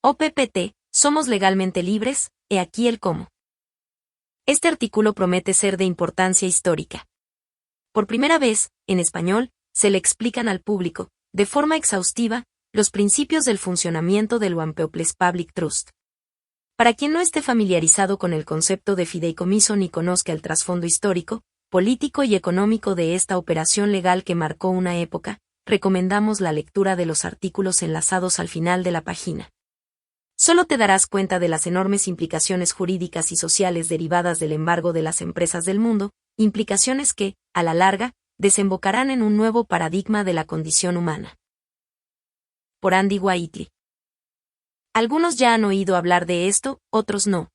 OPPT, somos legalmente libres, he aquí el cómo. Este artículo promete ser de importancia histórica. Por primera vez, en español, se le explican al público, de forma exhaustiva, los principios del funcionamiento del One People's Public Trust. Para quien no esté familiarizado con el concepto de fideicomiso ni conozca el trasfondo histórico, político y económico de esta operación legal que marcó una época, recomendamos la lectura de los artículos enlazados al final de la página. Solo te darás cuenta de las enormes implicaciones jurídicas y sociales derivadas del embargo de las empresas del mundo, implicaciones que, a la larga, desembocarán en un nuevo paradigma de la condición humana. Por Andy Whiteley. Algunos ya han oído hablar de esto, otros no.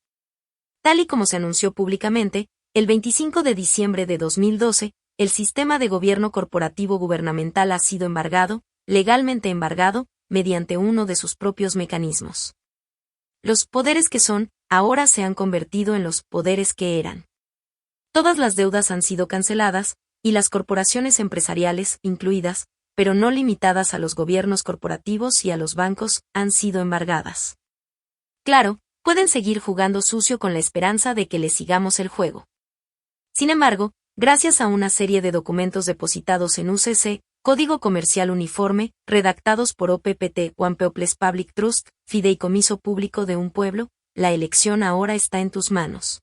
Tal y como se anunció públicamente, el 25 de diciembre de 2012, el sistema de gobierno corporativo gubernamental ha sido embargado, legalmente embargado, mediante uno de sus propios mecanismos. Los poderes que son, ahora se han convertido en los poderes que eran. Todas las deudas han sido canceladas, y las corporaciones empresariales, incluidas, pero no limitadas a los gobiernos corporativos y a los bancos, han sido embargadas. Claro, pueden seguir jugando sucio con la esperanza de que les sigamos el juego. Sin embargo, gracias a una serie de documentos depositados en UCC, Código Comercial Uniforme, redactados por OPPT, One People's Public Trust, Fideicomiso Público de un Pueblo, la elección ahora está en tus manos.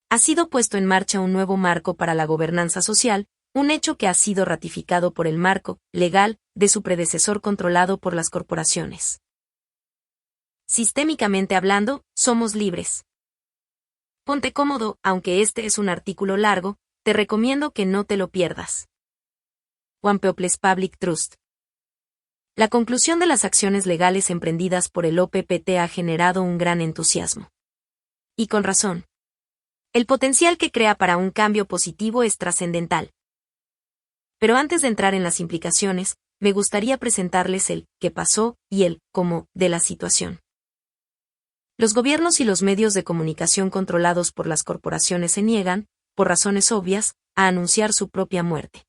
Ha sido puesto en marcha un nuevo marco para la gobernanza social, un hecho que ha sido ratificado por el marco legal de su predecesor controlado por las corporaciones. Sistémicamente hablando, somos libres. Ponte cómodo, aunque este es un artículo largo, te recomiendo que no te lo pierdas. One People's Public Trust. La conclusión de las acciones legales emprendidas por el OPPT ha generado un gran entusiasmo. Y con razón. El potencial que crea para un cambio positivo es trascendental. Pero antes de entrar en las implicaciones, me gustaría presentarles el qué pasó y el cómo de la situación. Los gobiernos y los medios de comunicación controlados por las corporaciones se niegan, por razones obvias, a anunciar su propia muerte.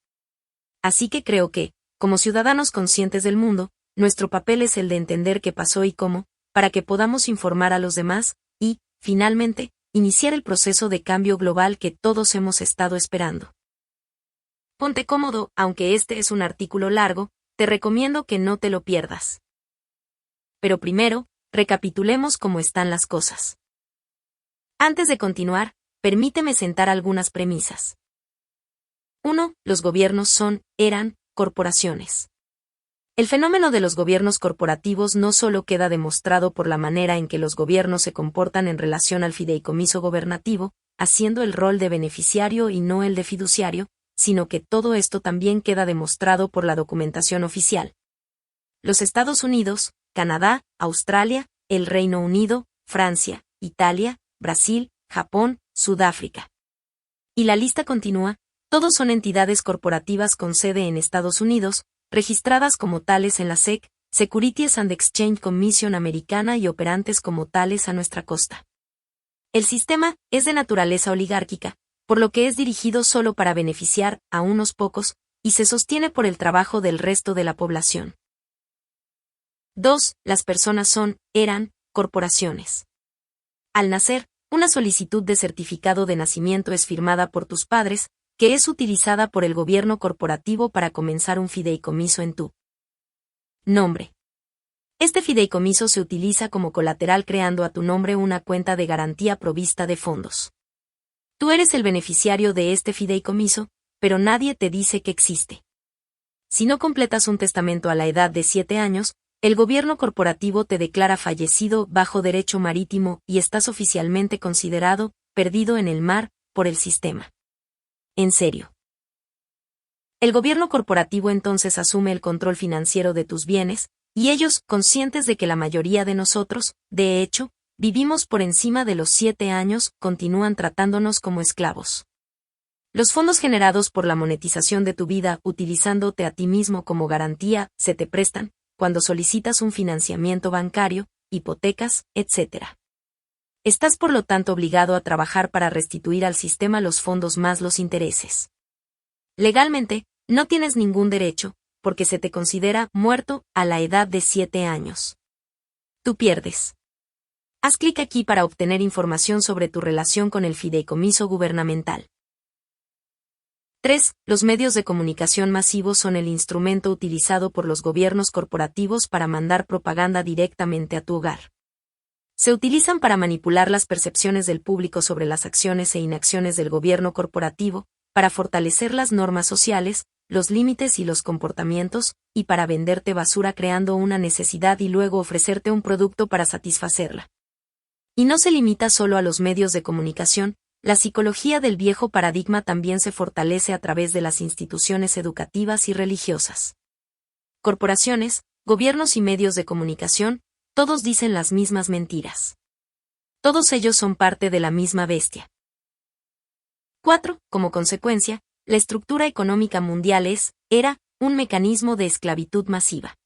Así que creo que, como ciudadanos conscientes del mundo, nuestro papel es el de entender qué pasó y cómo, para que podamos informar a los demás, y, finalmente, iniciar el proceso de cambio global que todos hemos estado esperando. Ponte cómodo, aunque este es un artículo largo, te recomiendo que no te lo pierdas. Pero primero, recapitulemos cómo están las cosas. Antes de continuar, permíteme sentar algunas premisas. 1. Los gobiernos eran, corporaciones. El fenómeno de los gobiernos corporativos no solo queda demostrado por la manera en que los gobiernos se comportan en relación al fideicomiso gobernativo, haciendo el rol de beneficiario y no el de fiduciario, sino que todo esto también queda demostrado por la documentación oficial. Los Estados Unidos, Canadá, Australia, el Reino Unido, Francia, Italia, Brasil, Japón, Sudáfrica. Y la lista continúa. Todos son entidades corporativas con sede en Estados Unidos, registradas como tales en la SEC, Securities and Exchange Commission americana y operantes como tales a nuestra costa. El sistema es de naturaleza oligárquica, por lo que es dirigido solo para beneficiar a unos pocos, y se sostiene por el trabajo del resto de la población. 2. Las personas eran, corporaciones. Al nacer, una solicitud de certificado de nacimiento es firmada por tus padres, que es utilizada por el gobierno corporativo para comenzar un fideicomiso en tu nombre. Este fideicomiso se utiliza como colateral creando a tu nombre una cuenta de garantía provista de fondos. Tú eres el beneficiario de este fideicomiso, pero nadie te dice que existe. Si no completas un testamento a la edad de 7 años, el gobierno corporativo te declara fallecido bajo derecho marítimo y estás oficialmente considerado perdido en el mar por el sistema. En serio. El gobierno corporativo entonces asume el control financiero de tus bienes, y ellos, conscientes de que la mayoría de nosotros, de hecho, vivimos por encima de los 7 años, continúan tratándonos como esclavos. Los fondos generados por la monetización de tu vida, utilizándote a ti mismo como garantía, se te prestan, cuando solicitas un financiamiento bancario, hipotecas, etc. Estás por lo tanto obligado a trabajar para restituir al sistema los fondos más los intereses. Legalmente, no tienes ningún derecho, porque se te considera muerto a la edad de 7 años. tú pierdes. Haz clic aquí para obtener información sobre tu relación con el fideicomiso gubernamental. 3. Los medios de comunicación masivos son el instrumento utilizado por los gobiernos corporativos para mandar propaganda directamente a tu hogar. Se utilizan para manipular las percepciones del público sobre las acciones e inacciones del gobierno corporativo, para fortalecer las normas sociales, los límites y los comportamientos, y para venderte basura creando una necesidad y luego ofrecerte un producto para satisfacerla. Y no se limita solo a los medios de comunicación, la psicología del viejo paradigma también se fortalece a través de las instituciones educativas y religiosas. Corporaciones, gobiernos y medios de comunicación, todos dicen las mismas mentiras. Todos ellos son parte de la misma bestia. 4. Como consecuencia, la estructura económica mundial era, un mecanismo de esclavitud masiva.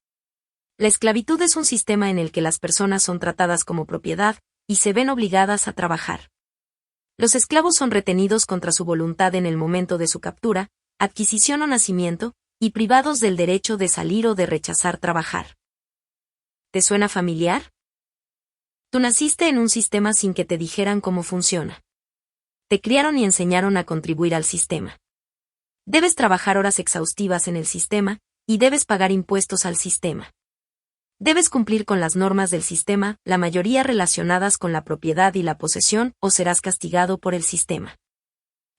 La esclavitud es un sistema en el que las personas son tratadas como propiedad, y se ven obligadas a trabajar. Los esclavos son retenidos contra su voluntad en el momento de su captura, adquisición o nacimiento, y privados del derecho de salir o de rechazar trabajar. ¿Te suena familiar? Tú naciste en un sistema sin que te dijeran cómo funciona. Te criaron y enseñaron a contribuir al sistema. Debes trabajar horas exhaustivas en el sistema, y debes pagar impuestos al sistema. Debes cumplir con las normas del sistema, la mayoría relacionadas con la propiedad y la posesión, o serás castigado por el sistema.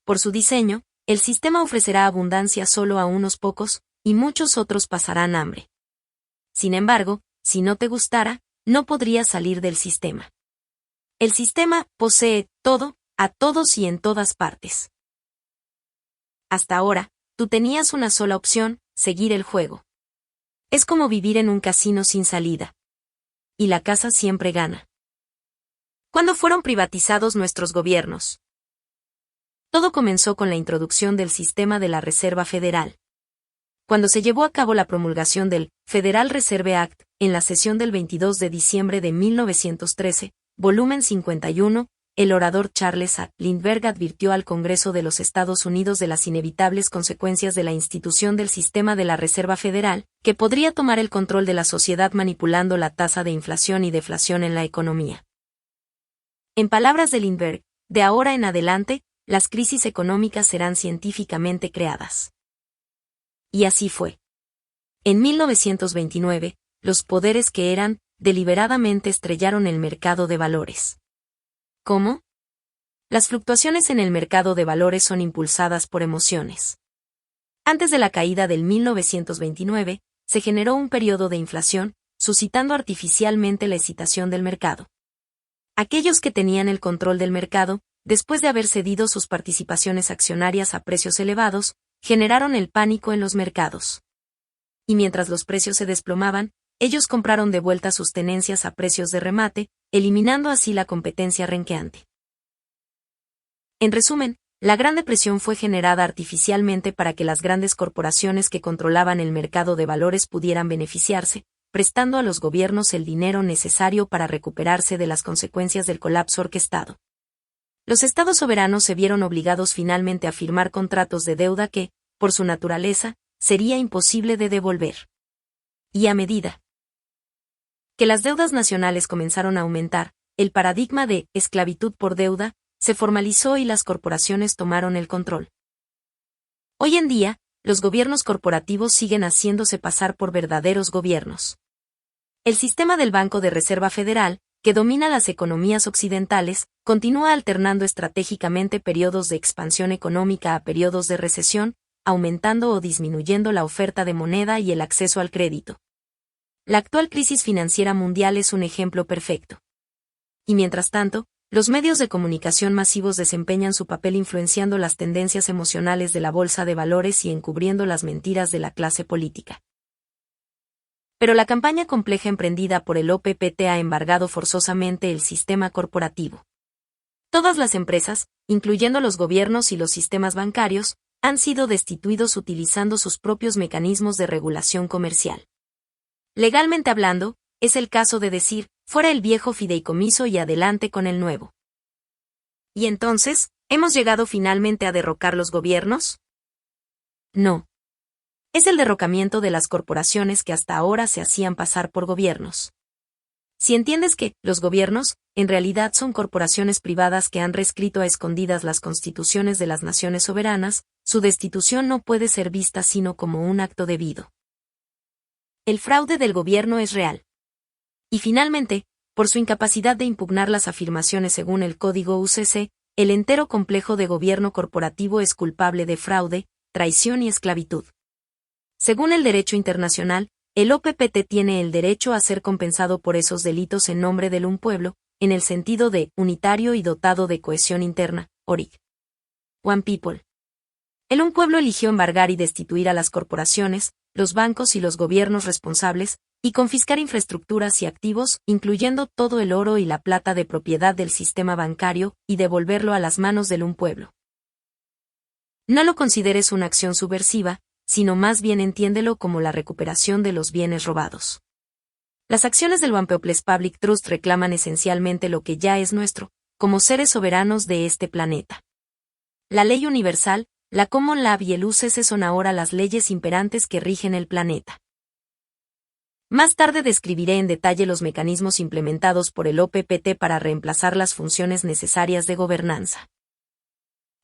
Por su diseño, el sistema ofrecerá abundancia solo a unos pocos, y muchos otros pasarán hambre. Sin embargo, si no te gustara, no podrías salir del sistema. El sistema posee todo, a todos y en todas partes. Hasta ahora, tú tenías una sola opción, seguir el juego. Es como vivir en un casino sin salida. Y la casa siempre gana. ¿Cuándo fueron privatizados nuestros gobiernos? Todo comenzó con la introducción del sistema de la Reserva Federal. Cuando se llevó a cabo la promulgación del Federal Reserve Act, en la sesión del 22 de diciembre de 1913, volumen 51, el orador Charles A. Lindbergh advirtió al Congreso de los Estados Unidos de las inevitables consecuencias de la institución del sistema de la Reserva Federal, que podría tomar el control de la sociedad manipulando la tasa de inflación y deflación en la economía. En palabras de Lindbergh, de ahora en adelante, las crisis económicas serán científicamente creadas. Y así fue. En 1929, los poderes que eran, deliberadamente estrellaron el mercado de valores. ¿Cómo? Las fluctuaciones en el mercado de valores son impulsadas por emociones. Antes de la caída del 1929, se generó un periodo de inflación, suscitando artificialmente la excitación del mercado. Aquellos que tenían el control del mercado, después de haber cedido sus participaciones accionarias a precios elevados, generaron el pánico en los mercados. Y mientras los precios se desplomaban, ellos compraron de vuelta sus tenencias a precios de remate, eliminando así la competencia renqueante. En resumen, la Gran Depresión fue generada artificialmente para que las grandes corporaciones que controlaban el mercado de valores pudieran beneficiarse, prestando a los gobiernos el dinero necesario para recuperarse de las consecuencias del colapso orquestado. Los estados soberanos se vieron obligados finalmente a firmar contratos de deuda que, por su naturaleza, sería imposible de devolver. Y a medida que las deudas nacionales comenzaron a aumentar, el paradigma de esclavitud por deuda se formalizó y las corporaciones tomaron el control. Hoy en día, los gobiernos corporativos siguen haciéndose pasar por verdaderos gobiernos. El sistema del Banco de Reserva Federal, que domina las economías occidentales, continúa alternando estratégicamente periodos de expansión económica a periodos de recesión, aumentando o disminuyendo la oferta de moneda y el acceso al crédito. La actual crisis financiera mundial es un ejemplo perfecto. Y mientras tanto, los medios de comunicación masivos desempeñan su papel influenciando las tendencias emocionales de la bolsa de valores y encubriendo las mentiras de la clase política. Pero la campaña compleja emprendida por el OPPT ha embargado forzosamente el sistema corporativo. Todas las empresas, incluyendo los gobiernos y los sistemas bancarios, han sido destituidos utilizando sus propios mecanismos de regulación comercial. Legalmente hablando, es el caso de decir, fuera el viejo fideicomiso y adelante con el nuevo. ¿Y entonces, hemos llegado finalmente a derrocar los gobiernos? No. Es el derrocamiento de las corporaciones que hasta ahora se hacían pasar por gobiernos. Si entiendes que los gobiernos, en realidad son corporaciones privadas que han reescrito a escondidas las constituciones de las naciones soberanas, su destitución no puede ser vista sino como un acto debido. El fraude del gobierno es real. Y finalmente, por su incapacidad de impugnar las afirmaciones según el Código UCC, el entero complejo de gobierno corporativo es culpable de fraude, traición y esclavitud. Según el derecho internacional, el OPPT tiene el derecho a ser compensado por esos delitos en nombre del un pueblo, en el sentido de unitario y dotado de cohesión interna, ORIC. One People. El un pueblo eligió embargar y destituir a las corporaciones, los bancos y los gobiernos responsables, y confiscar infraestructuras y activos, incluyendo todo el oro y la plata de propiedad del sistema bancario, y devolverlo a las manos del un pueblo. No lo consideres una acción subversiva, sino más bien entiéndelo como la recuperación de los bienes robados. Las acciones del One People's Public Trust reclaman esencialmente lo que ya es nuestro, como seres soberanos de este planeta. La ley universal, la Common Law y el UCC son ahora las leyes imperantes que rigen el planeta. Más tarde describiré en detalle los mecanismos implementados por el OPPT para reemplazar las funciones necesarias de gobernanza.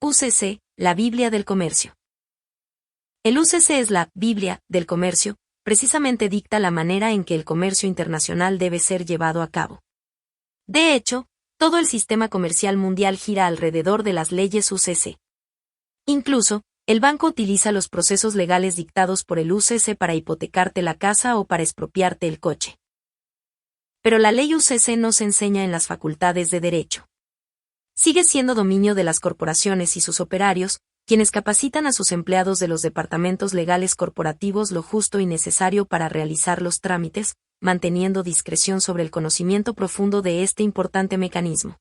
UCC, la Biblia del Comercio. El UCC es la Biblia del Comercio, precisamente dicta la manera en que el comercio internacional debe ser llevado a cabo. De hecho, todo el sistema comercial mundial gira alrededor de las leyes UCC. Incluso, el banco utiliza los procesos legales dictados por el UCC para hipotecarte la casa o para expropiarte el coche. Pero la ley UCC no se enseña en las facultades de derecho. Sigue siendo dominio de las corporaciones y sus operarios, quienes capacitan a sus empleados de los departamentos legales corporativos lo justo y necesario para realizar los trámites, manteniendo discreción sobre el conocimiento profundo de este importante mecanismo.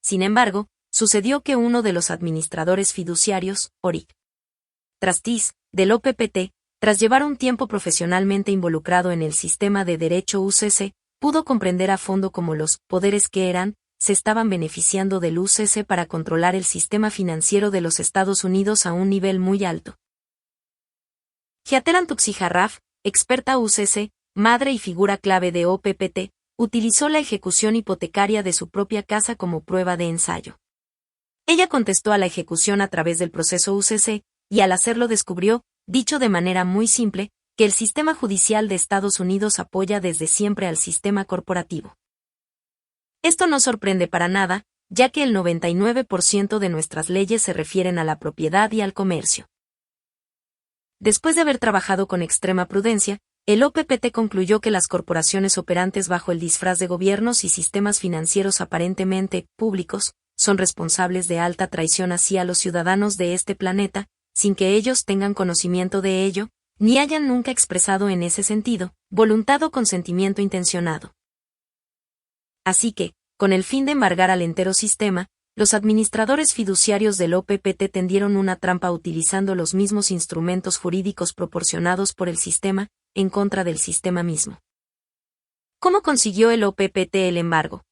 Sin embargo, sucedió que uno de los administradores fiduciarios, ORIC Trustees, del OPPT, tras llevar un tiempo profesionalmente involucrado en el sistema de derecho UCC, pudo comprender a fondo cómo los poderes que eran, se estaban beneficiando del UCC para controlar el sistema financiero de los Estados Unidos a un nivel muy alto. Heather Antuxi-Harraf, experta UCC, madre y figura clave de OPPT, utilizó la ejecución hipotecaria de su propia casa como prueba de ensayo. Ella contestó a la ejecución a través del proceso UCC, y al hacerlo descubrió, dicho de manera muy simple, que el sistema judicial de Estados Unidos apoya desde siempre al sistema corporativo. Esto no sorprende para nada, ya que el 99% de nuestras leyes se refieren a la propiedad y al comercio. Después de haber trabajado con extrema prudencia, el OPPT concluyó que las corporaciones operantes bajo el disfraz de gobiernos y sistemas financieros aparentemente públicos son responsables de alta traición hacia los ciudadanos de este planeta, sin que ellos tengan conocimiento de ello, ni hayan nunca expresado en ese sentido voluntad o consentimiento intencionado. Así que, con el fin de embargar al entero sistema, los administradores fiduciarios del OPPT tendieron una trampa utilizando los mismos instrumentos jurídicos proporcionados por el sistema, en contra del sistema mismo. ¿Cómo consiguió el OPPT el embargo?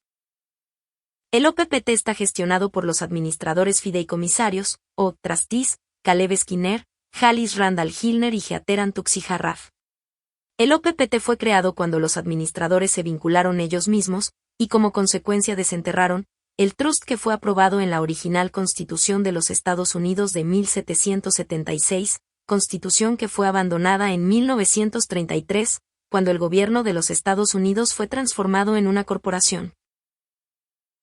El OPPT está gestionado por los administradores fideicomisarios, o trustees, Caleb Skinner, Alice Randall Hilner y Heather Antuxi-Harraf. El OPPT fue creado cuando los administradores se vincularon ellos mismos, y como consecuencia desenterraron el trust que fue aprobado en la original Constitución de los Estados Unidos de 1776, Constitución que fue abandonada en 1933, cuando el gobierno de los Estados Unidos fue transformado en una corporación.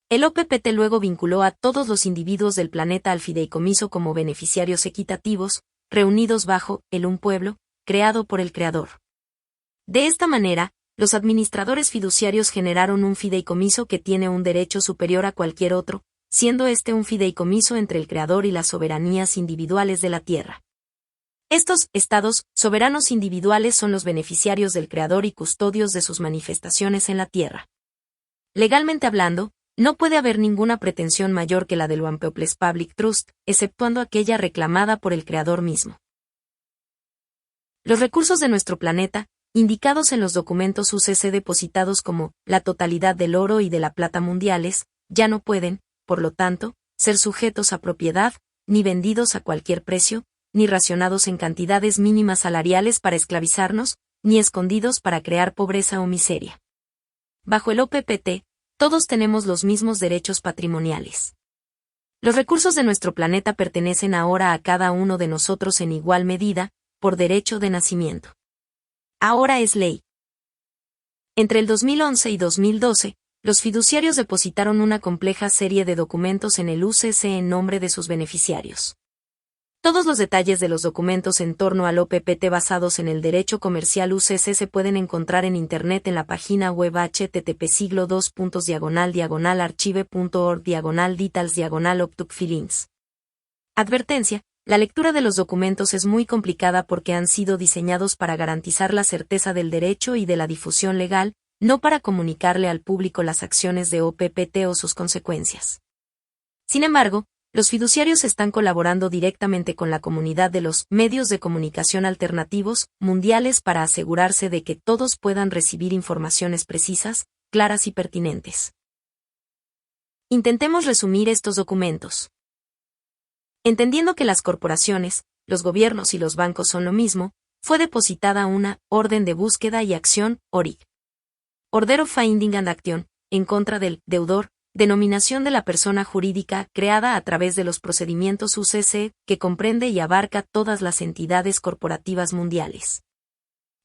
El OPPT luego vinculó a todos los individuos del planeta al fideicomiso como beneficiarios equitativos, reunidos bajo el un pueblo, creado por el Creador. De esta manera, los administradores fiduciarios generaron un fideicomiso que tiene un derecho superior a cualquier otro, siendo este un fideicomiso entre el Creador y las soberanías individuales de la Tierra. Estos estados soberanos individuales son los beneficiarios del Creador y custodios de sus manifestaciones en la Tierra. Legalmente hablando, no puede haber ninguna pretensión mayor que la del One People's Public Trust, exceptuando aquella reclamada por el Creador mismo. Los recursos de nuestro planeta, indicados en los documentos UCC depositados como la totalidad del oro y de la plata mundiales, ya no pueden, por lo tanto, ser sujetos a propiedad, ni vendidos a cualquier precio, ni racionados en cantidades mínimas salariales para esclavizarnos, ni escondidos para crear pobreza o miseria. Bajo el OPPT, todos tenemos los mismos derechos patrimoniales. Los recursos de nuestro planeta pertenecen ahora a cada uno de nosotros en igual medida, por derecho de nacimiento. Ahora es ley. Entre el 2011 y 2012, los fiduciarios depositaron una compleja serie de documentos en el UCC en nombre de sus beneficiarios. Todos los detalles de los documentos en torno al OPPT basados en el derecho comercial UCC se pueden encontrar en Internet en la página web http://archive.org/details/optuc-filings. Advertencia: la lectura de los documentos es muy complicada porque han sido diseñados para garantizar la certeza del derecho y de la difusión legal, no para comunicarle al público las acciones de OPPT o sus consecuencias. Sin embargo, los fiduciarios están colaborando directamente con la comunidad de los medios de comunicación alternativos mundiales para asegurarse de que todos puedan recibir informaciones precisas, claras y pertinentes. Intentemos resumir estos documentos. Entendiendo que las corporaciones, los gobiernos y los bancos son lo mismo, fue depositada una Orden de Búsqueda y Acción, ORIG. Order of Finding and Action, en contra del deudor, denominación de la persona jurídica creada a través de los procedimientos UCC, que comprende y abarca todas las entidades corporativas mundiales.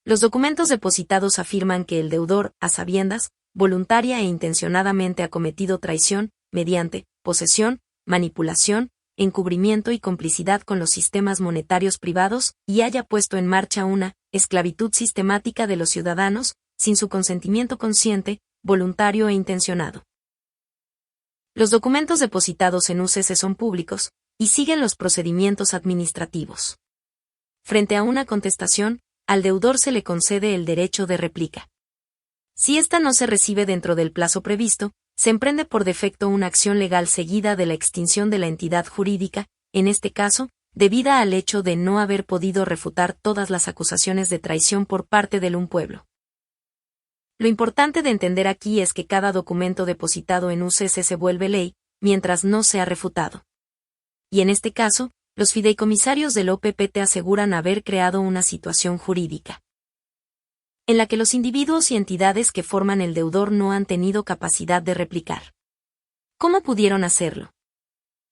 Los documentos depositados afirman que el deudor, a sabiendas, voluntaria e intencionadamente ha cometido traición, mediante posesión, manipulación, encubrimiento y complicidad con los sistemas monetarios privados, y haya puesto en marcha una esclavitud sistemática de los ciudadanos, sin su consentimiento consciente, voluntario e intencionado. Los documentos depositados en UCC son públicos, y siguen los procedimientos administrativos. Frente a una contestación, al deudor se le concede el derecho de réplica. Si ésta no se recibe dentro del plazo previsto, se emprende por defecto una acción legal seguida de la extinción de la entidad jurídica, en este caso, debida al hecho de no haber podido refutar todas las acusaciones de traición por parte del un pueblo. Lo importante de entender aquí es que cada documento depositado en UCC se vuelve ley, mientras no sea refutado. Y en este caso, los fideicomisarios del OPPT aseguran haber creado una situación jurídica en la que los individuos y entidades que forman el deudor no han tenido capacidad de replicar. ¿Cómo pudieron hacerlo?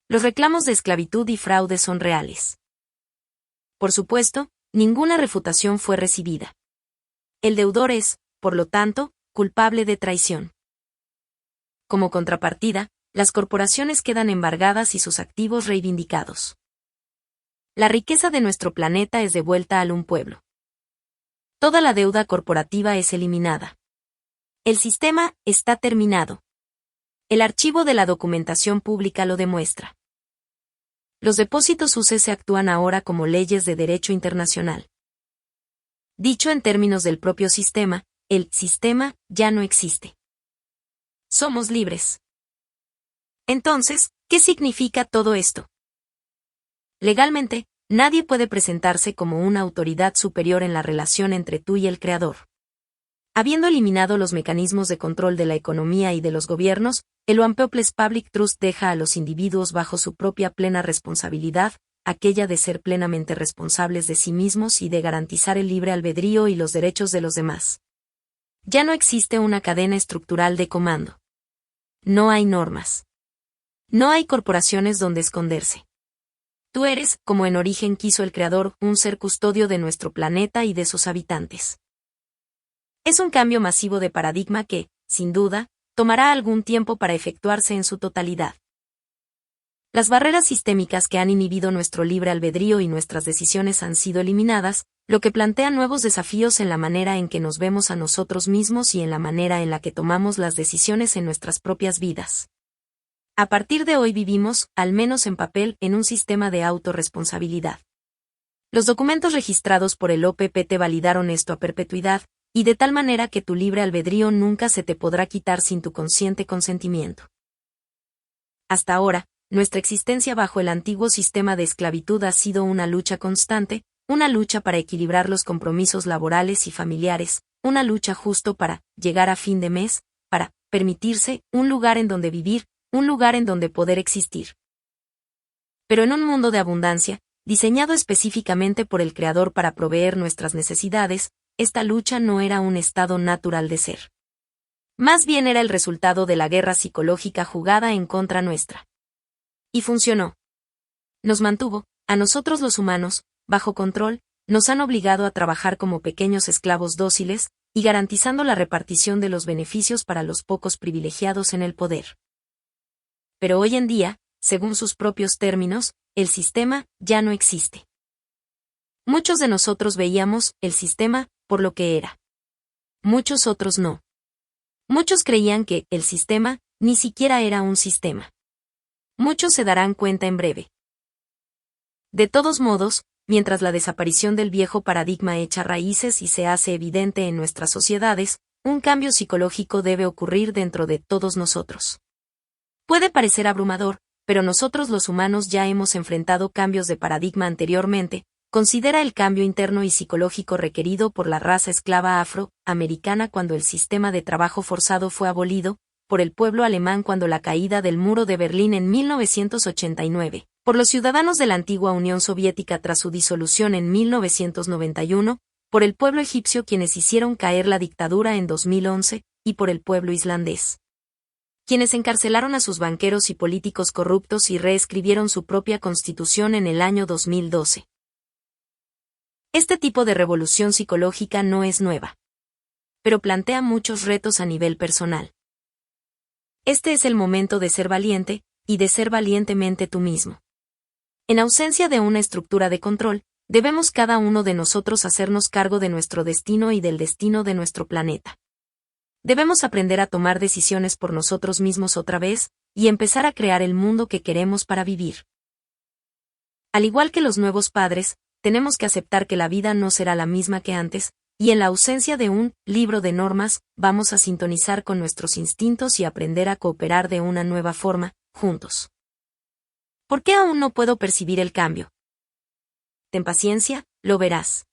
Los reclamos de esclavitud y fraude son reales. Por supuesto, ninguna refutación fue recibida. El deudor es, por lo tanto, culpable de traición. Como contrapartida, las corporaciones quedan embargadas y sus activos reivindicados. La riqueza de nuestro planeta es devuelta al un pueblo. Toda la deuda corporativa es eliminada. El sistema está terminado. El archivo de la documentación pública lo demuestra. Los depósitos UCC actúan ahora como leyes de derecho internacional. Dicho en términos del propio sistema, el sistema ya no existe. Somos libres. Entonces, ¿qué significa todo esto? Legalmente, nadie puede presentarse como una autoridad superior en la relación entre tú y el creador. Habiendo eliminado los mecanismos de control de la economía y de los gobiernos, el One People's Public Trust deja a los individuos bajo su propia plena responsabilidad, aquella de ser plenamente responsables de sí mismos y de garantizar el libre albedrío y los derechos de los demás. Ya no existe una cadena estructural de comando. No hay normas. No hay corporaciones donde esconderse. Tú eres, como en origen quiso el Creador, un ser custodio de nuestro planeta y de sus habitantes. Es un cambio masivo de paradigma que, sin duda, tomará algún tiempo para efectuarse en su totalidad. Las barreras sistémicas que han inhibido nuestro libre albedrío y nuestras decisiones han sido eliminadas, lo que plantea nuevos desafíos en la manera en que nos vemos a nosotros mismos y en la manera en la que tomamos las decisiones en nuestras propias vidas. A partir de hoy vivimos, al menos en papel, en un sistema de autorresponsabilidad. Los documentos registrados por el OPPT validaron esto a perpetuidad, y de tal manera que tu libre albedrío nunca se te podrá quitar sin tu consciente consentimiento. Hasta ahora, nuestra existencia bajo el antiguo sistema de esclavitud ha sido una lucha constante, una lucha para equilibrar los compromisos laborales y familiares, una lucha justo para llegar a fin de mes, para permitirse un lugar en donde vivir, un lugar en donde poder existir. Pero en un mundo de abundancia, diseñado específicamente por el Creador para proveer nuestras necesidades, esta lucha no era un estado natural de ser. Más bien era el resultado de la guerra psicológica jugada en contra nuestra. Y funcionó. Nos mantuvo, a nosotros los humanos, bajo control, nos han obligado a trabajar como pequeños esclavos dóciles, y garantizando la repartición de los beneficios para los pocos privilegiados en el poder. Pero hoy en día, según sus propios términos, el sistema ya no existe. Muchos de nosotros veíamos el sistema por lo que era. Muchos otros no. Muchos creían que el sistema ni siquiera era un sistema. Muchos se darán cuenta en breve. De todos modos, mientras la desaparición del viejo paradigma echa raíces y se hace evidente en nuestras sociedades, un cambio psicológico debe ocurrir dentro de todos nosotros. Puede parecer abrumador, pero nosotros los humanos ya hemos enfrentado cambios de paradigma anteriormente. Considera el cambio interno y psicológico requerido por la raza esclava afroamericana cuando el sistema de trabajo forzado fue abolido, por el pueblo alemán cuando la caída del muro de Berlín en 1989, por los ciudadanos de la antigua Unión Soviética tras su disolución en 1991, por el pueblo egipcio quienes hicieron caer la dictadura en 2011, y por el pueblo islandés, quienes encarcelaron a sus banqueros y políticos corruptos y reescribieron su propia constitución en el año 2012. Este tipo de revolución psicológica no es nueva, pero plantea muchos retos a nivel personal. Este es el momento de ser valiente, y de ser valientemente tú mismo. En ausencia de una estructura de control, debemos cada uno de nosotros hacernos cargo de nuestro destino y del destino de nuestro planeta. Debemos aprender a tomar decisiones por nosotros mismos otra vez, y empezar a crear el mundo que queremos para vivir. Al igual que los nuevos padres, tenemos que aceptar que la vida no será la misma que antes, y en la ausencia de un libro de normas, vamos a sintonizar con nuestros instintos y aprender a cooperar de una nueva forma, juntos. ¿Por qué aún no puedo percibir el cambio? Ten paciencia, lo verás.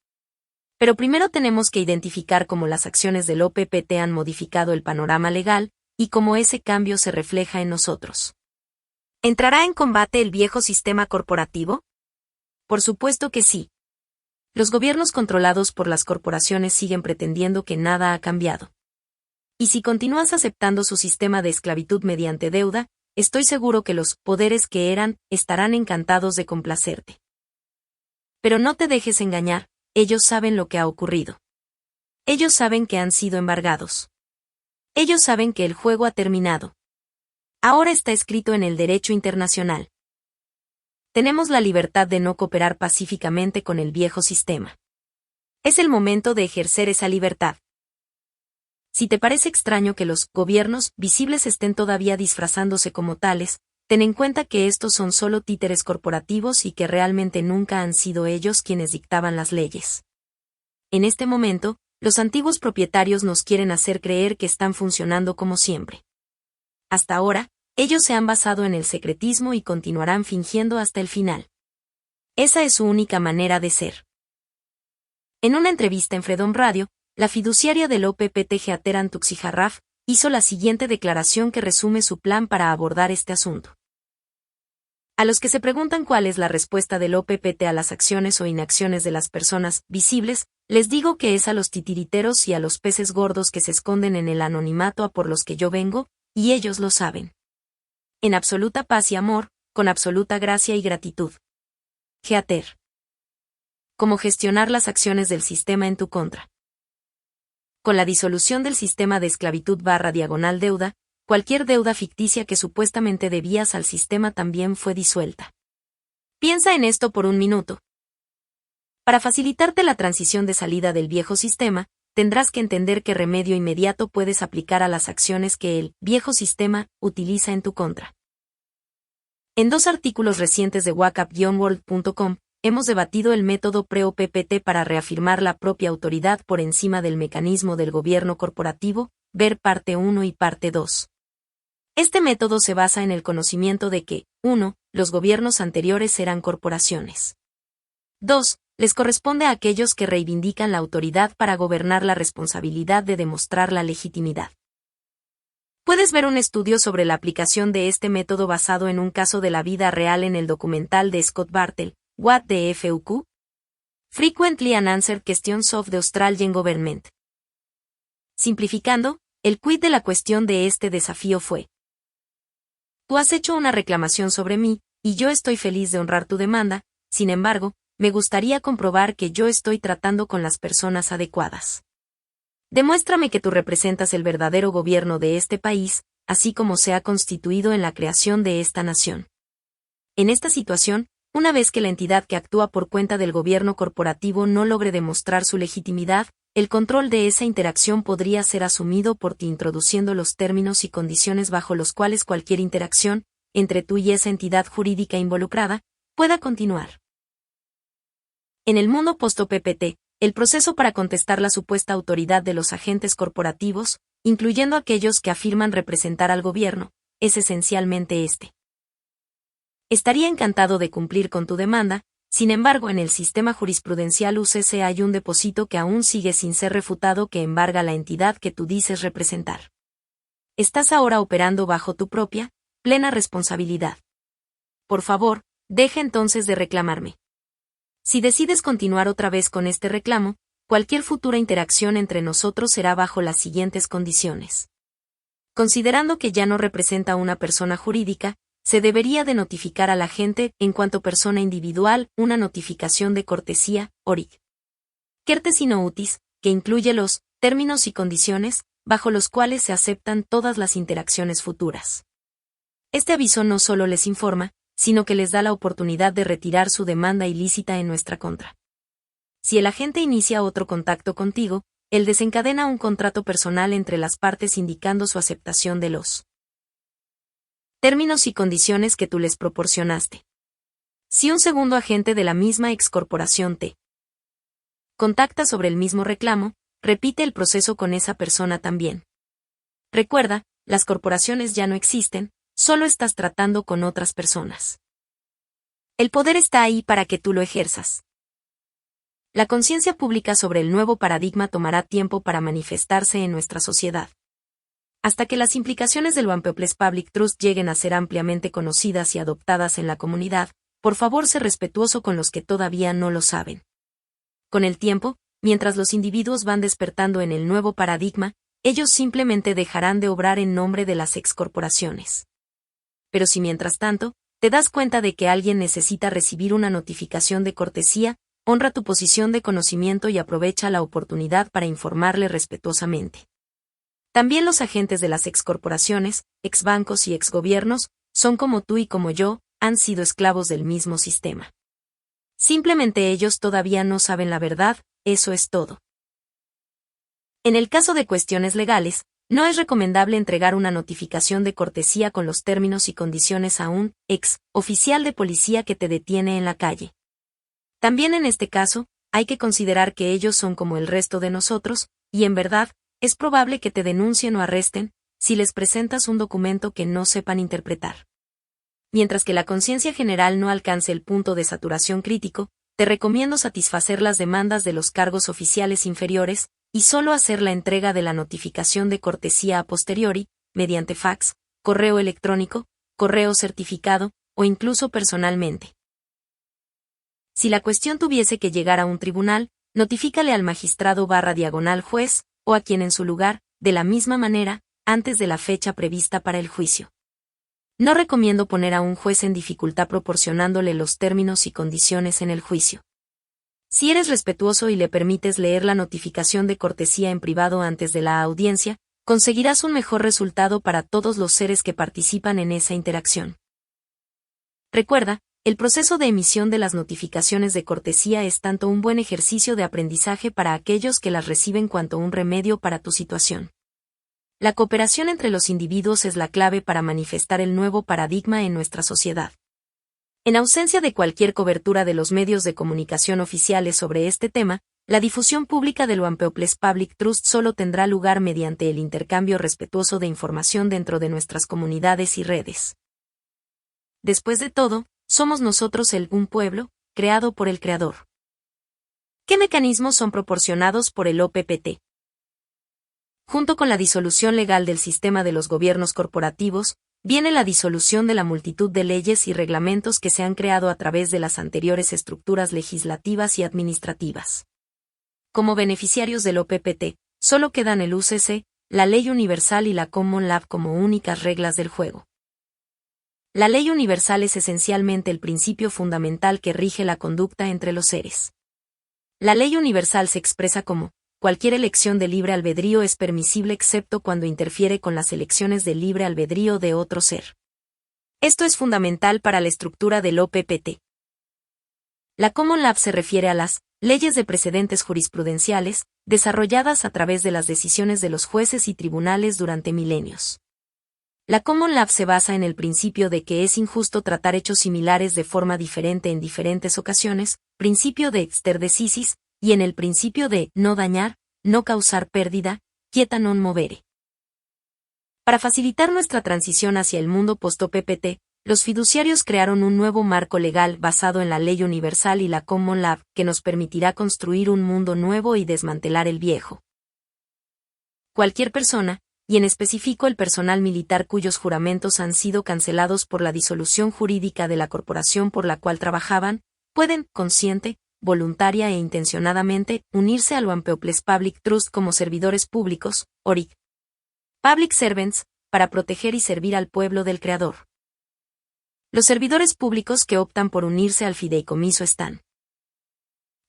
Pero primero tenemos que identificar cómo las acciones del OPPT han modificado el panorama legal, y cómo ese cambio se refleja en nosotros. ¿Entrará en combate el viejo sistema corporativo? Por supuesto que sí. Los gobiernos controlados por las corporaciones siguen pretendiendo que nada ha cambiado. Y si continúas aceptando su sistema de esclavitud mediante deuda, estoy seguro que los poderes que eran estarán encantados de complacerte. Pero no te dejes engañar, ellos saben lo que ha ocurrido. Ellos saben que han sido embargados. Ellos saben que el juego ha terminado. Ahora está escrito en el derecho internacional. Tenemos la libertad de no cooperar pacíficamente con el viejo sistema. Es el momento de ejercer esa libertad. Si te parece extraño que los gobiernos visibles estén todavía disfrazándose como tales, ten en cuenta que estos son solo títeres corporativos y que realmente nunca han sido ellos quienes dictaban las leyes. En este momento, los antiguos propietarios nos quieren hacer creer que están funcionando como siempre. Hasta ahora, ellos se han basado en el secretismo y continuarán fingiendo hasta el final. Esa es su única manera de ser. En una entrevista en Freedom Radio, la fiduciaria del OPPT Heather Tuxijarraf hizo la siguiente declaración que resume su plan para abordar este asunto. A los que se preguntan cuál es la respuesta del OPPT a las acciones o inacciones de las personas visibles, les digo que es a los titiriteros y a los peces gordos que se esconden en el anonimato a por los que yo vengo, y ellos lo saben. En absoluta paz y amor, con absoluta gracia y gratitud. Heather. ¿Cómo gestionar las acciones del sistema en tu contra? Con la disolución del sistema de esclavitud/deuda, cualquier deuda ficticia que supuestamente debías al sistema también fue disuelta. Piensa en esto por un minuto. Para facilitarte la transición de salida del viejo sistema, tendrás que entender qué remedio inmediato puedes aplicar a las acciones que el viejo sistema utiliza en tu contra. En 2 artículos recientes de wacap-world.com, hemos debatido el método pre-OPPT para reafirmar la propia autoridad por encima del mecanismo del gobierno corporativo, ver parte 1 y parte 2. Este método se basa en el conocimiento de que, 1. Los gobiernos anteriores eran corporaciones. 2. Les corresponde a aquellos que reivindican la autoridad para gobernar la responsabilidad de demostrar la legitimidad. Puedes ver un estudio sobre la aplicación de este método basado en un caso de la vida real en el documental de Scott Bartel, What the FUQ? Frequently Unanswered Questions of the Australian Government. Simplificando, El quid de la cuestión de este desafío fue: tú has hecho una reclamación sobre mí, y yo estoy feliz de honrar tu demanda. Sin embargo, me gustaría comprobar que yo estoy tratando con las personas adecuadas. Demuéstrame que tú representas el verdadero gobierno de este país, así como se ha constituido en la creación de esta nación. En esta situación, una vez que la entidad que actúa por cuenta del gobierno corporativo no logre demostrar su legitimidad, el control de esa interacción podría ser asumido por ti introduciendo los términos y condiciones bajo los cuales cualquier interacción, entre tú y esa entidad jurídica involucrada, pueda continuar. En el mundo post-OPPT, el proceso para contestar la supuesta autoridad de los agentes corporativos, incluyendo aquellos que afirman representar al gobierno, es esencialmente este. Estaría encantado de cumplir con tu demanda. Sin embargo, en el sistema jurisprudencial UCC hay un depósito que aún sigue sin ser refutado que embarga la entidad que tú dices representar. Estás ahora operando bajo tu propia, plena responsabilidad. Por favor, deja entonces de reclamarme. Si decides continuar otra vez con este reclamo, cualquier futura interacción entre nosotros será bajo las siguientes condiciones. Considerando que ya no representa a una persona jurídica, se debería de notificar al agente, en cuanto persona individual, una notificación de cortesía, ORIC. Certes in utis, que incluye los términos y condiciones, bajo los cuales se aceptan todas las interacciones futuras. Este aviso no solo les informa, sino que les da la oportunidad de retirar su demanda ilícita en nuestra contra. Si el agente inicia otro contacto contigo, él desencadena un contrato personal entre las partes indicando su aceptación de los términos y condiciones que tú les proporcionaste. Si un segundo agente de la misma excorporación te contacta sobre el mismo reclamo, repite el proceso con esa persona también. Recuerda, las corporaciones ya no existen, solo estás tratando con otras personas. El poder está ahí para que tú lo ejerzas. La conciencia pública sobre el nuevo paradigma tomará tiempo para manifestarse en nuestra sociedad. Hasta que las implicaciones del One People's Public Trust lleguen a ser ampliamente conocidas y adoptadas en la comunidad, por favor sé respetuoso con los que todavía no lo saben. Con el tiempo, mientras los individuos van despertando en el nuevo paradigma, ellos simplemente dejarán de obrar en nombre de las excorporaciones. Pero si mientras tanto, te das cuenta de que alguien necesita recibir una notificación de cortesía, honra tu posición de conocimiento y aprovecha la oportunidad para informarle respetuosamente. También los agentes de las excorporaciones, exbancos y exgobiernos, son como tú y como yo, han sido esclavos del mismo sistema. Simplemente ellos todavía no saben la verdad, eso es todo. En el caso de cuestiones legales, no es recomendable entregar una notificación de cortesía con los términos y condiciones a un oficial de policía que te detiene en la calle. También en este caso, hay que considerar que ellos son como el resto de nosotros, y en verdad, es probable que te denuncien o arresten si les presentas un documento que no sepan interpretar. Mientras que la conciencia general no alcance el punto de saturación crítico, te recomiendo satisfacer las demandas de los cargos oficiales inferiores y solo hacer la entrega de la notificación de cortesía a posteriori, mediante fax, correo electrónico, correo certificado o incluso personalmente. Si la cuestión tuviese que llegar a un tribunal, notifícale al magistrado/juez, o a quien en su lugar, de la misma manera, antes de la fecha prevista para el juicio. No recomiendo poner a un juez en dificultad proporcionándole los términos y condiciones en el juicio. Si eres respetuoso y le permites leer la notificación de cortesía en privado antes de la audiencia, conseguirás un mejor resultado para todos los seres que participan en esa interacción. Recuerda, el proceso de emisión de las notificaciones de cortesía es tanto un buen ejercicio de aprendizaje para aquellos que las reciben cuanto un remedio para tu situación. La cooperación entre los individuos es la clave para manifestar el nuevo paradigma en nuestra sociedad. En ausencia de cualquier cobertura de los medios de comunicación oficiales sobre este tema, la difusión pública del One People's Public Trust solo tendrá lugar mediante el intercambio respetuoso de información dentro de nuestras comunidades y redes. Después de todo, somos nosotros un pueblo, creado por el Creador. ¿Qué mecanismos son proporcionados por el OPPT? Junto con la disolución legal del sistema de los gobiernos corporativos, viene la disolución de la multitud de leyes y reglamentos que se han creado a través de las anteriores estructuras legislativas y administrativas. Como beneficiarios del OPPT, solo quedan el UCC, la ley universal y la Common Law como únicas reglas del juego. La ley universal es esencialmente el principio fundamental que rige la conducta entre los seres. La ley universal se expresa como: cualquier elección de libre albedrío es permisible excepto cuando interfiere con las elecciones de libre albedrío de otro ser. Esto es fundamental para la estructura del OPPT. La Common Law se refiere a las leyes de precedentes jurisprudenciales, desarrolladas a través de las decisiones de los jueces y tribunales durante milenios. La Common Law se basa en el principio de que es injusto tratar hechos similares de forma diferente en diferentes ocasiones, principio de exter decisis, y en el principio de no dañar, no causar pérdida, quieta non movere. Para facilitar nuestra transición hacia el mundo post-OPPT, los fiduciarios crearon un nuevo marco legal basado en la ley universal y la Common Law que nos permitirá construir un mundo nuevo y desmantelar el viejo. Cualquier persona, y en específico el personal militar cuyos juramentos han sido cancelados por la disolución jurídica de la corporación por la cual trabajaban, pueden, consciente, voluntaria e intencionadamente, unirse al One People's Public Trust como servidores públicos, ORIC. Public Servants, para proteger y servir al pueblo del Creador. Los servidores públicos que optan por unirse al fideicomiso están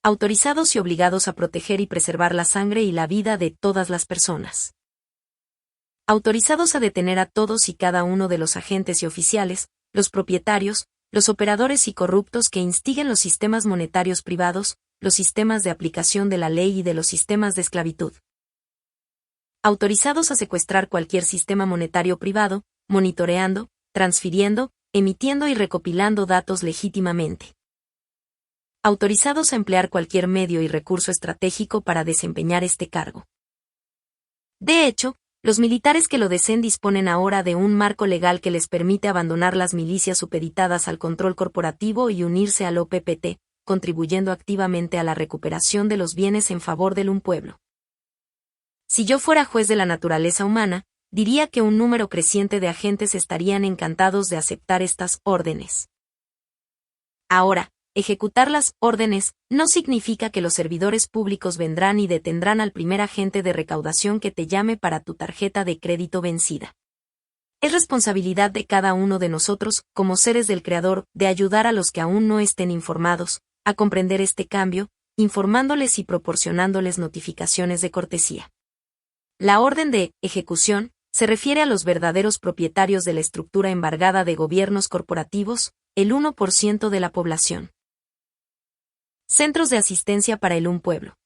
autorizados y obligados a proteger y preservar la sangre y la vida de todas las personas. Autorizados a detener a todos y cada uno de los agentes y oficiales, los propietarios, los operadores y corruptos que instiguen los sistemas monetarios privados, los sistemas de aplicación de la ley y de los sistemas de esclavitud. Autorizados a secuestrar cualquier sistema monetario privado, monitoreando, transfiriendo, emitiendo y recopilando datos legítimamente. Autorizados a emplear cualquier medio y recurso estratégico para desempeñar este cargo. De hecho, los militares que lo deseen disponen ahora de un marco legal que les permite abandonar las milicias supeditadas al control corporativo y unirse al OPPT, contribuyendo activamente a la recuperación de los bienes en favor de un pueblo. Si yo fuera juez de la naturaleza humana, diría que un número creciente de agentes estarían encantados de aceptar estas órdenes. Ahora, ejecutar las órdenes no significa que los servidores públicos vendrán y detendrán al primer agente de recaudación que te llame para tu tarjeta de crédito vencida. Es responsabilidad de cada uno de nosotros, como seres del Creador, de ayudar a los que aún no estén informados, a comprender este cambio, informándoles y proporcionándoles notificaciones de cortesía. La orden de ejecución se refiere a los verdaderos propietarios de la estructura embargada de gobiernos corporativos, el 1% de la población. Centros de asistencia para el pueblo.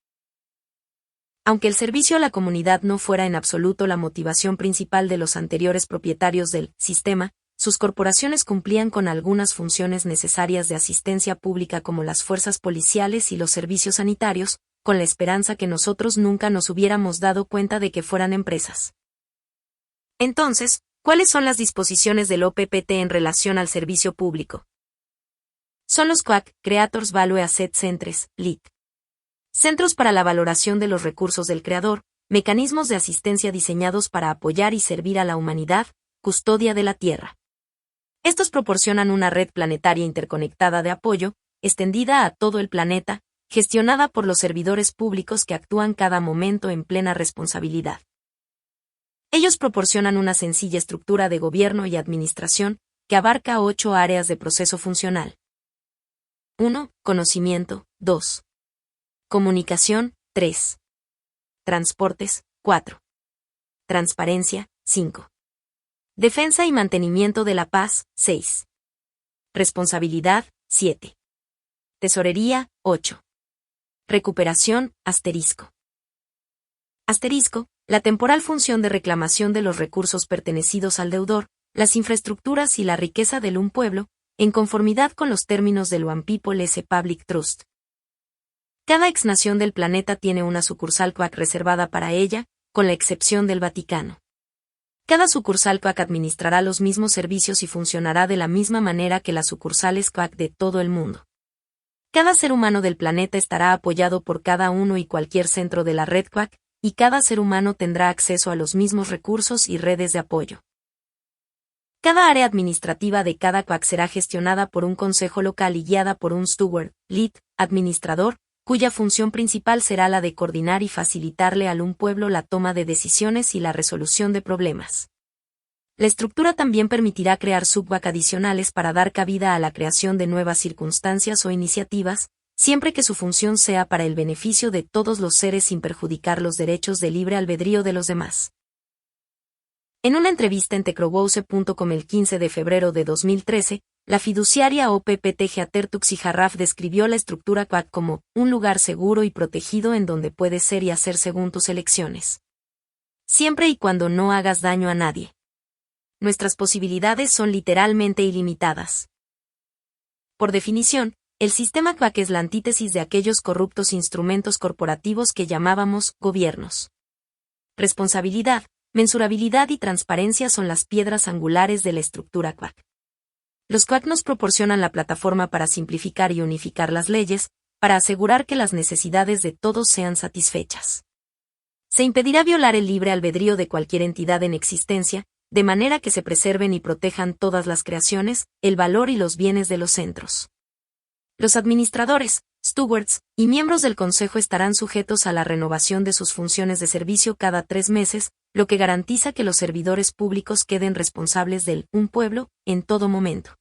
Aunque el servicio a la comunidad no fuera en absoluto la motivación principal de los anteriores propietarios del sistema, sus corporaciones cumplían con algunas funciones necesarias de asistencia pública como las fuerzas policiales y los servicios sanitarios, con la esperanza que nosotros nunca nos hubiéramos dado cuenta de que fueran empresas. Entonces, ¿cuáles son las disposiciones del OPPT en relación al servicio público? Son los CVAC, Creators Value Asset Centers, LIC. Centros para la valoración de los recursos del Creador, mecanismos de asistencia diseñados para apoyar y servir a la humanidad, custodia de la Tierra. Estos proporcionan una red planetaria interconectada de apoyo, extendida a todo el planeta, gestionada por los servidores públicos que actúan cada momento en plena responsabilidad. Ellos proporcionan una sencilla estructura de gobierno y administración, que abarca 8 áreas de proceso funcional. 1. Conocimiento, 2. Comunicación, 3. Transportes, 4. Transparencia, 5. Defensa y mantenimiento de la paz, 6. Responsabilidad, 7. Tesorería, 8. Recuperación, asterisco. Asterisco, la temporal función de reclamación de los recursos pertenecidos al deudor, las infraestructuras y la riqueza del pueblo, en conformidad con los términos del One People's Public Trust. Cada exnación del planeta tiene una sucursal CVAC reservada para ella, con la excepción del Vaticano. Cada sucursal CVAC administrará los mismos servicios y funcionará de la misma manera que las sucursales CVAC de todo el mundo. Cada ser humano del planeta estará apoyado por cada uno y cualquier centro de la red CVAC, y cada ser humano tendrá acceso a los mismos recursos y redes de apoyo. Cada área administrativa de cada CVAC será gestionada por un consejo local y guiada por un steward, lead, administrador, cuya función principal será la de coordinar y facilitarle al un pueblo la toma de decisiones y la resolución de problemas. La estructura también permitirá crear subQuack adicionales para dar cabida a la creación de nuevas circunstancias o iniciativas, siempre que su función sea para el beneficio de todos los seres sin perjudicar los derechos de libre albedrío de los demás. En una entrevista en tecrobose.com el 15 de febrero de 2013, la fiduciaria OPPTG Atertux y Jarraf describió la estructura QUAC como un lugar seguro y protegido en donde puedes ser y hacer según tus elecciones. Siempre y cuando no hagas daño a nadie. Nuestras posibilidades son literalmente ilimitadas. Por definición, el sistema QUAC es la antítesis de aquellos corruptos instrumentos corporativos que llamábamos gobiernos. Responsabilidad, mensurabilidad y transparencia son las piedras angulares de la estructura QUAC. Los QUAC nos proporcionan la plataforma para simplificar y unificar las leyes, para asegurar que las necesidades de todos sean satisfechas. Se impedirá violar el libre albedrío de cualquier entidad en existencia, de manera que se preserven y protejan todas las creaciones, el valor y los bienes de los centros. Los administradores, stewards y miembros del Consejo estarán sujetos a la renovación de sus funciones de servicio cada 3 meses, lo que garantiza que los servidores públicos queden responsables del un pueblo en todo momento.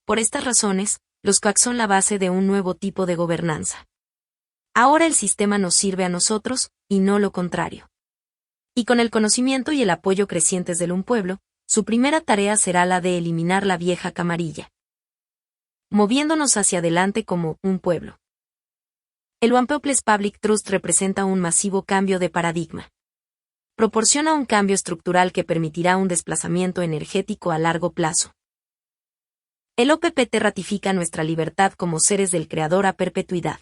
Por estas razones, los QUAC son la base de un nuevo tipo de gobernanza. Ahora el sistema nos sirve a nosotros, y no lo contrario. Y con el conocimiento y el apoyo crecientes del un pueblo, su primera tarea será la de eliminar la vieja camarilla, moviéndonos hacia adelante como un pueblo. El One People's Public Trust representa un masivo cambio de paradigma. Proporciona un cambio estructural que permitirá un desplazamiento energético a largo plazo. El OPPT ratifica nuestra libertad como seres del Creador a perpetuidad.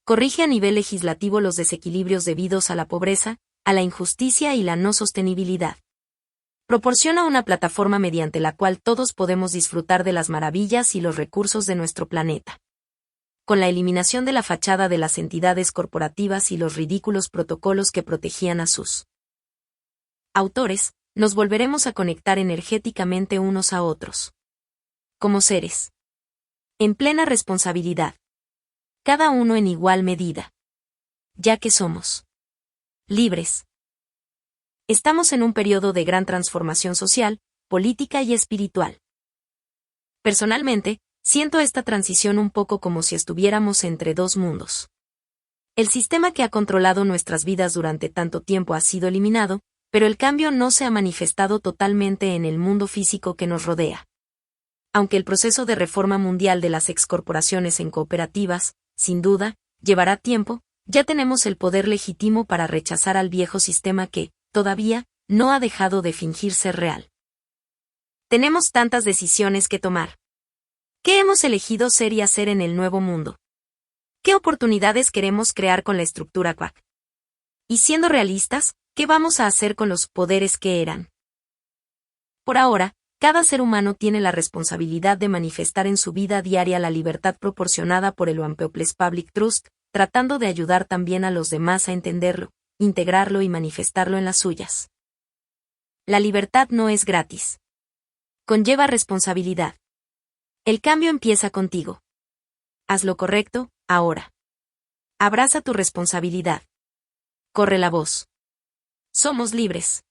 Corrige a nivel legislativo los desequilibrios debidos a la pobreza, a la injusticia y la no sostenibilidad. Proporciona una plataforma mediante la cual todos podemos disfrutar de las maravillas y los recursos de nuestro planeta. Con la eliminación de la fachada de las entidades corporativas y los ridículos protocolos que protegían a sus autores, nos volveremos a conectar energéticamente unos a otros. Como seres. En plena responsabilidad. Cada uno en igual medida. Ya que somos libres. Estamos en un periodo de gran transformación social, política y espiritual. Personalmente, siento esta transición un poco como si estuviéramos entre dos mundos. El sistema que ha controlado nuestras vidas durante tanto tiempo ha sido eliminado, pero el cambio no se ha manifestado totalmente en el mundo físico que nos rodea. Aunque el proceso de reforma mundial de las excorporaciones en cooperativas, sin duda, llevará tiempo, ya tenemos el poder legítimo para rechazar al viejo sistema que, todavía, no ha dejado de fingir ser real. Tenemos tantas decisiones que tomar. ¿Qué hemos elegido ser y hacer en el nuevo mundo? ¿Qué oportunidades queremos crear con la estructura QUAC? Y siendo realistas, ¿qué vamos a hacer con los poderes que eran? Por ahora, cada ser humano tiene la responsabilidad de manifestar en su vida diaria la libertad proporcionada por el One People's Public Trust, tratando de ayudar también a los demás a entenderlo, integrarlo y manifestarlo en las suyas. La libertad no es gratis. Conlleva responsabilidad. El cambio empieza contigo. Haz lo correcto, ahora. Abraza tu responsabilidad. Corre la voz. Somos libres.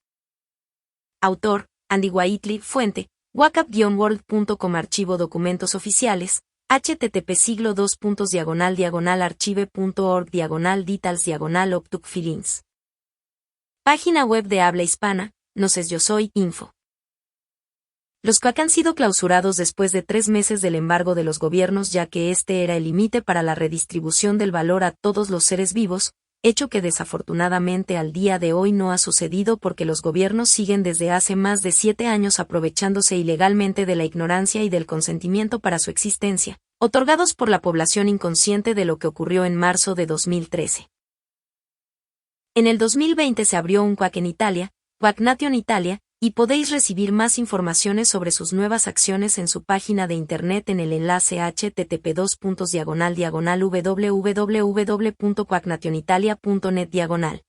Autor, Andy Whiteley. Fuente, wacap-world.com. Archivo documentos oficiales, http://archive.org/details/optuc feelings. Página web de habla hispana, no sé yo soy, info. Los QUAC han sido clausurados después de 3 meses del embargo de los gobiernos, ya que este era el límite para la redistribución del valor a todos los seres vivos, hecho que desafortunadamente al día de hoy no ha sucedido porque los gobiernos siguen desde hace más de 7 años aprovechándose ilegalmente de la ignorancia y del consentimiento para su existencia, otorgados por la población inconsciente de lo que ocurrió en marzo de 2013. En el 2020 se abrió un QUAC en Italia, QUAC Nation Italia, y podéis recibir más informaciones sobre sus nuevas acciones en su página de internet en el enlace http://www.quacnationitalia.net/.